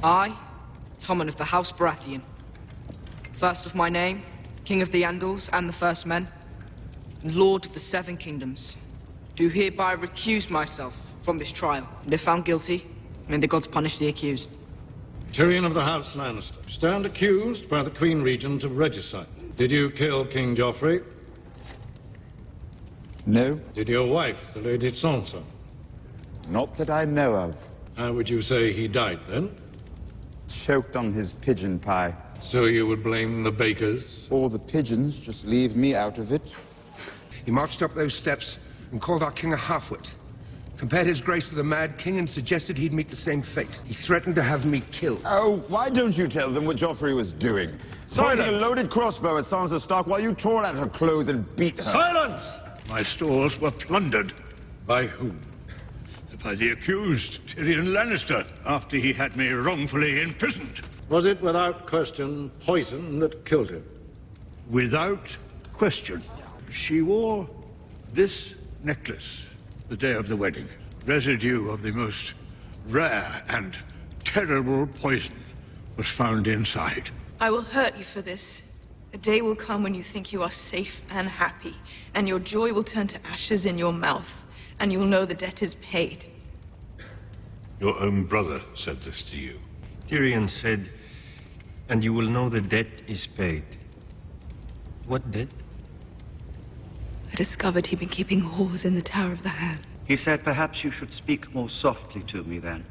I, Tommen of the House Baratheon, first of my name, King of the Andals and the First Men, and Lord of the Seven Kingdoms, do hereby recuse myself from this trial, and if found guilty, may the gods punish the accused. Tyrion of the House Lannister, stand accused by the Queen Regent of Regicide. Did you kill King Joffrey? No, Did your wife, the Lady Sansa? not that I know of. How would you say he died, then? Choked on his pigeon pie. So you would blame the bakers? Or the pigeons, just leave me out of it. He marched up those steps and called our king a half-wit. Compared his grace to the Mad King and suggested he'd meet the same fate. He threatened to have me killed. Oh, why don't you tell them what Joffrey was doing? Pointing a loaded crossbow at Sansa Stark while you tore at her clothes and beat her. Silence! My stores were plundered By whom? by the accused, Tyrion Lannister, after he had me wrongfully imprisoned. Was it without question poison that killed him? Without question. She wore this necklace the day of the wedding. Residue of the most rare and terrible poison was found inside. I will hurt you for this. A day will come when you think you are safe and happy, and your joy will turn to ashes in your mouth, and you'll know the debt is paid. Your own brother said this to you. Tyrion said, and you will know the debt is paid. What debt? I discovered he'd been keeping whores in the Tower of the Hand. He said perhaps you should speak more softly to me then.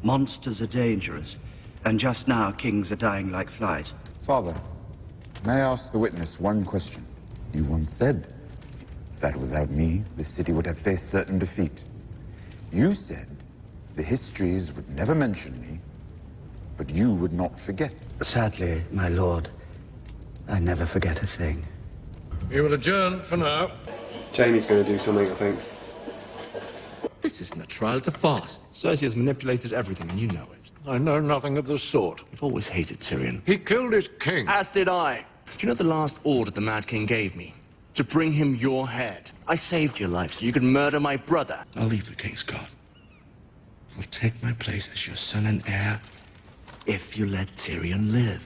Monsters are dangerous, and just now kings are dying like flies. Father, may I ask the witness one question? You once said that without me, the city would have faced certain defeat. You said the histories would never mention me, but you would not forget. Sadly, my lord, I never forget a thing. You will adjourn for now. Jaime's going to do something, I think. This isn't a trial, it's a farce. Cersei has manipulated everything, and you know it. I know nothing of the sort. You've always hated Tyrion. He killed his king. As did I. Do you know the last order the Mad King gave me? To bring him your head. I saved your life so you could murder my brother. I'll leave the King's Guard. I'll take my place as your son and heir if you let Tyrion live.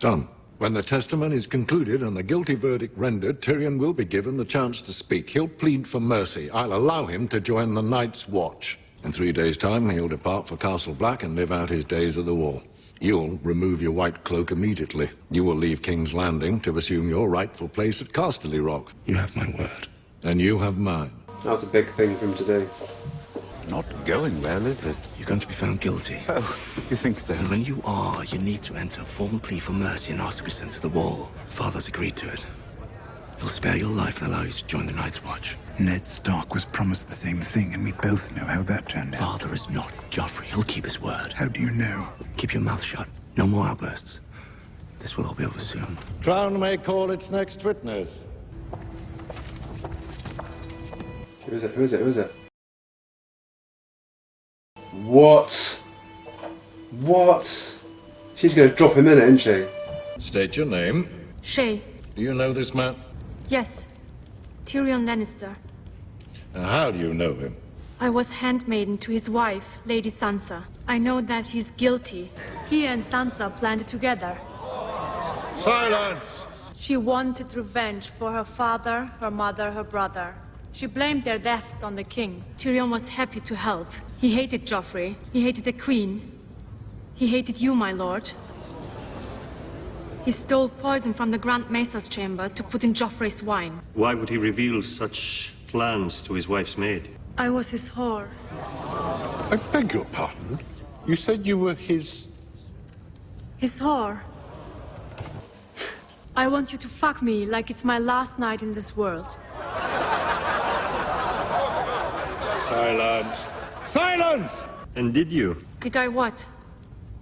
Done. When the testimony is concluded and the guilty verdict rendered, Tyrion will be given the chance to speak. He'll plead for mercy. I'll allow him to join the Night's Watch. In 3 days' time, he'll depart for Castle Black and live out his days at the wall. You'll remove your white cloak immediately. You will leave King's Landing to assume your rightful place at Casterly Rock. You have my word. And you have mine. That was a big thing for him to do. Not going well, is it? You're going to be found guilty. Oh, you think so? And when you are, you need to enter a formal plea for mercy and ask to be sent to the wall. Father's agreed to it. He'll spare your life and allow you to join the Night's Watch. Ned Stark was promised the same thing, and we both know how that turned out. Father is not Joffrey. He'll keep his word. How do you know? Keep your mouth shut. No more outbursts. This will all be over soon. Crown may call its next witness. Who is it? Who is it? Who is it? What? What? She's going to drop him in it, isn't she? State your name. Shay. Do you know this man? Yes. Tyrion Lannister. How do you know him? I was handmaiden to his wife, Lady Sansa. I know that he's guilty. He and Sansa planned it together. Silence! She wanted revenge for her father, her mother, her brother. She blamed their deaths on the king. Tyrion was happy to help. He hated Joffrey. He hated the queen. He hated you, my lord. He stole poison from the Grand Mesa's chamber to put in Joffrey's wine. Why would he reveal such plans to his wife's maid? I was his whore. I beg your pardon. You said you were his... His whore. I want you to fuck me like it's my last night in this world. Silence! Silence! And did you? Did I what?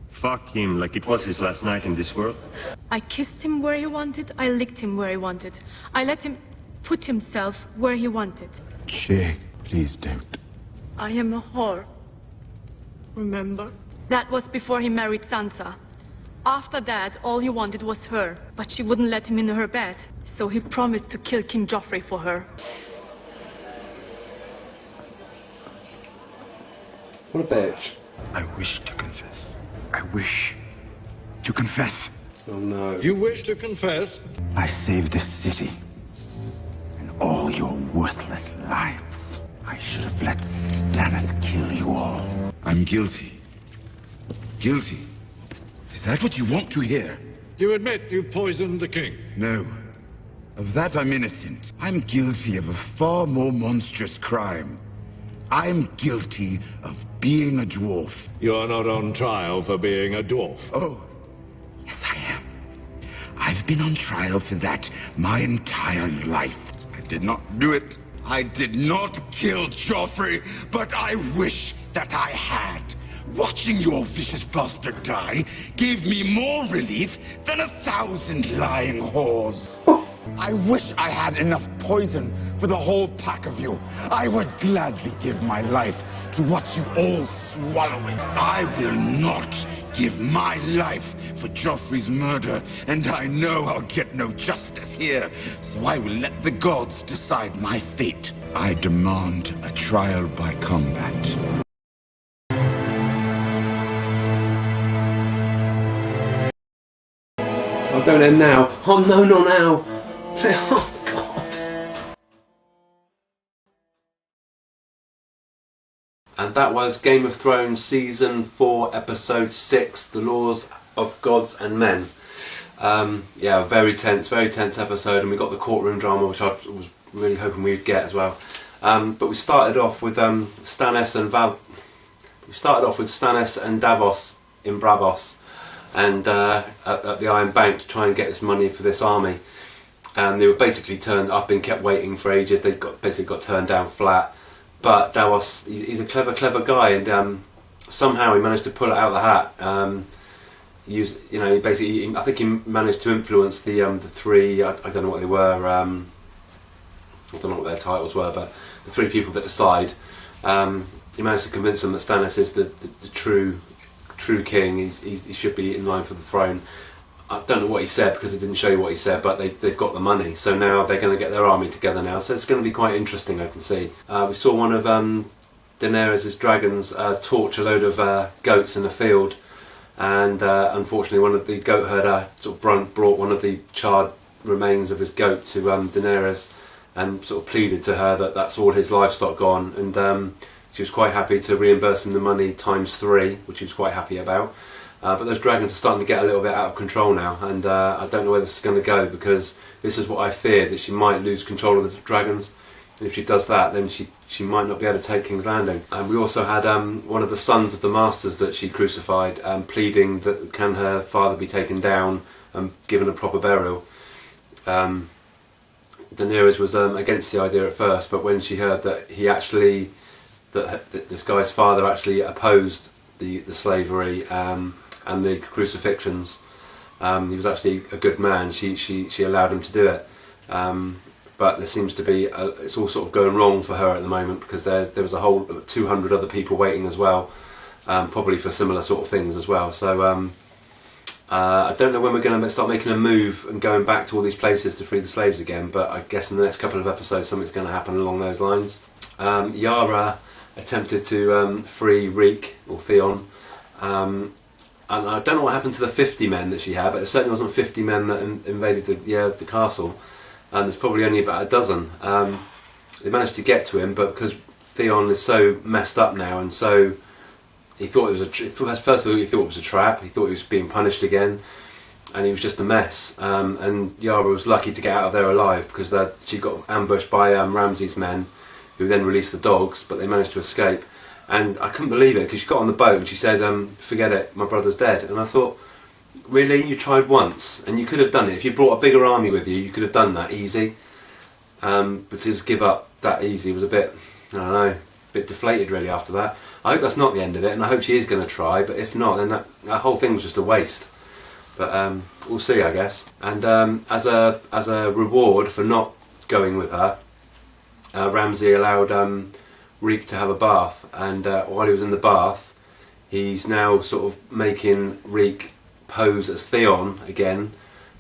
Fuck him like it was his last night in this world? I kissed him where he wanted, I licked him where he wanted. I let him put himself where he wanted. Shay, please don't. I am a whore. Remember? That was before he married Sansa. After that, all he wanted was her, but she wouldn't let him in her bed. So he promised to kill King Joffrey for her. What a bitch. I wish to confess. I wish to confess. Oh no. You wish to confess? I saved this city and all your worthless lives. I should have let Stannis kill you all. I'm guilty. Guilty? Is that what you want to hear? You admit you poisoned the king? No. Of that I'm innocent. I'm guilty of a far more monstrous crime. I'm guilty of being a dwarf. You're not on trial for being a dwarf. Oh, yes I am. I've been on trial for that my entire life. I did not do it. I did not kill Joffrey, but I wish that I had. Watching your vicious bastard die gave me more relief than 1,000 lying whores. I wish I had enough poison for the whole pack of you. I would gladly give my life to watch you all swallow it. I will not give my life for Joffrey's murder, and I know I'll get no justice here, so I will let the gods decide my fate. I demand a trial by combat. Oh, don't end now. Oh no, not now. Oh God. And that was Game of Thrones Season 4, Episode 6, The Laws of Gods and Men. Yeah, very tense episode, and we got the courtroom drama, which I was really hoping we'd get as well. But we started off with Stannis and Davos in Braavos, and at the Iron Bank to try and get this money for this army. And they were basically I've been kept waiting for ages. They basically got turned down flat. But Davos, he's a clever guy, and somehow he managed to pull it out of the hat. I think he managed to influence the three. I don't know what they were. I don't know what their titles were, but the three people that decide. He managed to convince them that Stannis is the true king. He should be in line for the throne. I don't know what he said because it didn't show you what he said, but they've got the money, so now they're going to get their army together now. So it's going to be quite interesting, I can see. We saw one of Daenerys' dragons torch a load of goats in a field, and unfortunately one of the goat herder sort of brought one of the charred remains of his goat to Daenerys and sort of pleaded to her that that's all his livestock gone, and she was quite happy to reimburse him the money ×3, which he was quite happy about. But those dragons are starting to get a little bit out of control now, and I don't know where this is going to go, because this is what I feared, that she might lose control of the dragons, and if she does that, then she might not be able to take King's Landing. And we also had one of the sons of the masters that she crucified pleading that can her father be taken down and given a proper burial. Daenerys was against the idea at first, but when she heard that that this guy's father actually opposed the slavery and the crucifixions, he was actually a good man, she allowed him to do it. But there seems to be it's all sort of going wrong for her at the moment, because there was a whole 200 other people waiting as well, probably for similar sort of things as well. So I don't know when we're going to start making a move and going back to all these places to free the slaves again, but I guess in the next couple of episodes something's going to happen along those lines. Yara attempted to free Reek, or Theon, and I don't know what happened to the 50 men that she had, but it certainly wasn't 50 men that invaded the castle, and there's probably only about a dozen. They managed to get to him, but because Theon is so messed up now, and so he thought it was first of all he thought it was a trap. He thought he was being punished again, and he was just a mess. And Yara was lucky to get out of there alive, because she got ambushed by Ramsay's men, who then released the dogs, but they managed to escape. And I couldn't believe it, because she got on the boat and she said, forget it, my brother's dead. And I thought, really? You tried once, and you could have done it. If you brought a bigger army with you, you could have done that easy. But to just give up that easy was a bit, I don't know, a bit deflated really after that. I hope that's not the end of it, and I hope she is going to try, but if not, then that whole thing was just a waste. But we'll see, I guess. And as a reward for not going with her, Ramsay allowed Reek to have a bath, and while he was in the bath, he's now sort of making Reek pose as Theon again,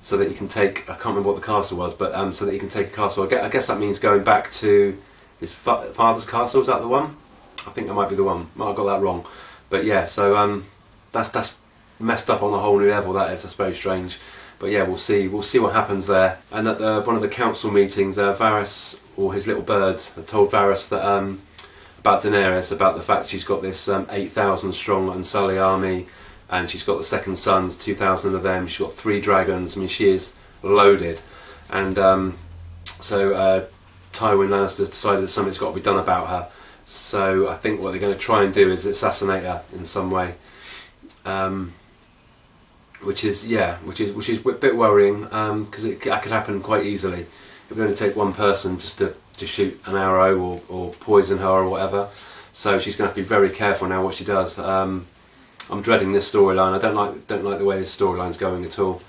so that he can take, I can't remember what the castle was, but so that he can take a castle. I guess that means going back to his father's castle. Is that the one? I think that might be the one. Might have got that wrong, but yeah. So that's messed up on a whole new level. That is, that's very strange. But yeah, we'll see what happens there. And at one of the council meetings, Varys, or his little birds, have told Varys that about Daenerys, about the fact she's got this 8,000 strong Unsullied army, and she's got the second sons, 2,000 of them. She's got 3 dragons. I mean, she is loaded. And so Tywin Lannister's decided that something's got to be done about her. So I think what they're going to try and do is assassinate her in some way, which is a bit worrying, because that could happen quite easily. It would only take one person just to shoot an arrow or poison her or whatever. So she's going to have to be very careful now what she does. I'm dreading this storyline. I don't like the way this storyline's going at all,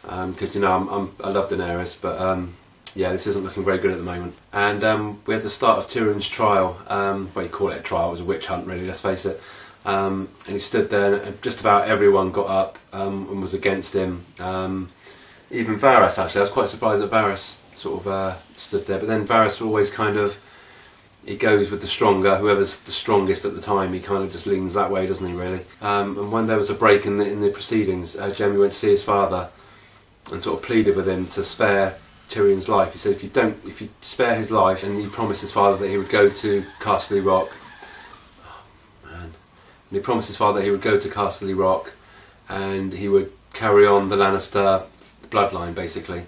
because I love Daenerys, but yeah, this isn't looking very good at the moment. And we had the start of Tyrion's trial. Well, you call it a trial, it was a witch hunt really, let's face it. And he stood there and just about everyone got up and was against him. Even Varys, actually. I was quite surprised that Varys sort of stood there. But then Varys always he goes with the stronger, whoever's the strongest at the time, he kind of just leans that way, doesn't he, really? And when there was a break in the proceedings, Jaime went to see his father and sort of pleaded with him to spare Tyrion's life. He said if you spare his life, and he promised his father that he would go to Casterly Rock. Oh man! And he promised his father that he would go to Casterly Rock, and he would carry on the Lannister bloodline basically,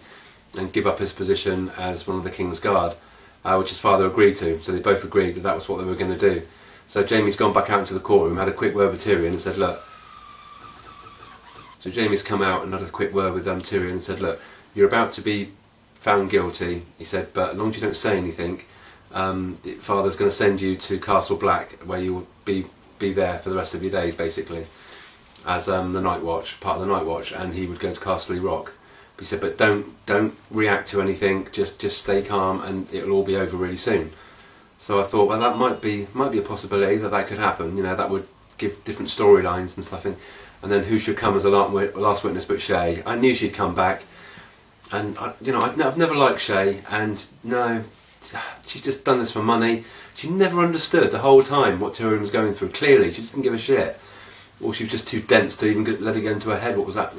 and give up his position as one of the King's Guard, which his father agreed to. So they both agreed that that was what they were going to do. So Jaime's gone back out into the courtroom, had a quick word with Tyrion, and said, "Look." So Jaime's come out and had a quick word with Tyrion and said, "Look, you're about to be found guilty," he said, "but as long as you don't say anything, father's going to send you to Castle Black, where you will be there for the rest of your days, basically, as the Night Watch, part of the Night Watch, and he would go to Casterly Rock." He said, "But don't react to anything. Just stay calm, and it'll all be over really soon." So I thought, well, that might be a possibility that could happen. You know, that would give different storylines and stuff. And then who should come as a last witness but Shae? I knew she'd come back. And I've never liked Shae, and no, she's just done this for money. She never understood the whole time what Tyrion was going through. Clearly, she just didn't give a shit, or she was just too dense to even let it get into her head. What was that?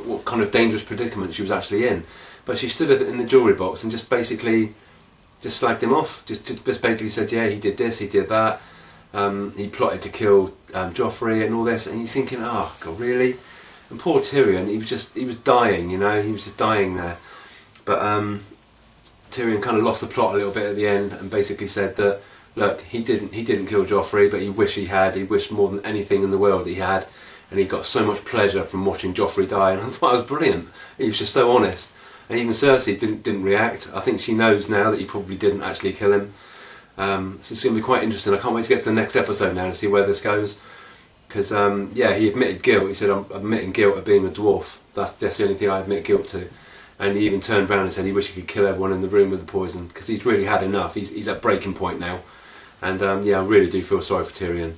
What kind of dangerous predicament she was actually in? But she stood in the jewellery box and just basically just slagged him off. Just basically said, yeah, he did this, he did that. He plotted to kill Joffrey and all this, and you're thinking, oh God, really? And poor Tyrion, he was dying, he was just dying there. But Tyrion kind of lost the plot a little bit at the end and basically said that, look, he didn't kill Joffrey, but he wished he had. He wished more than anything in the world he had, and he got so much pleasure from watching Joffrey die. And I thought it was brilliant. He was just so honest. And even Cersei didn't react. I think she knows now that he probably didn't actually kill him. So it's going to be quite interesting. I can't wait to get to the next episode now and see where this goes. Because, yeah, he admitted guilt. He said, I'm admitting guilt of being a dwarf. That's the only thing I admit guilt to. And he even turned around and said he wished he could kill everyone in the room with the poison. Because he's really had enough. He's at breaking point now. And, yeah, I really do feel sorry for Tyrion.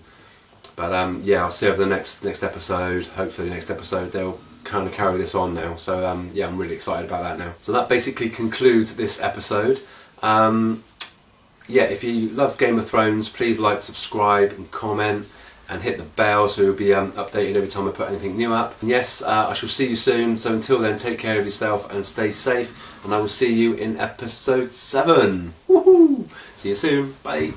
But, yeah, I'll see you over the next episode. Hopefully the next episode they'll kind of carry this on now. So, yeah, I'm really excited about that now. So that basically concludes this episode. Yeah, if you love Game of Thrones, please like, subscribe and comment. And hit the bell so you'll be updated every time I put anything new up. And yes, I shall see you soon. So until then, take care of yourself and stay safe. And I will see you in episode 7. Woohoo! See you soon. Bye.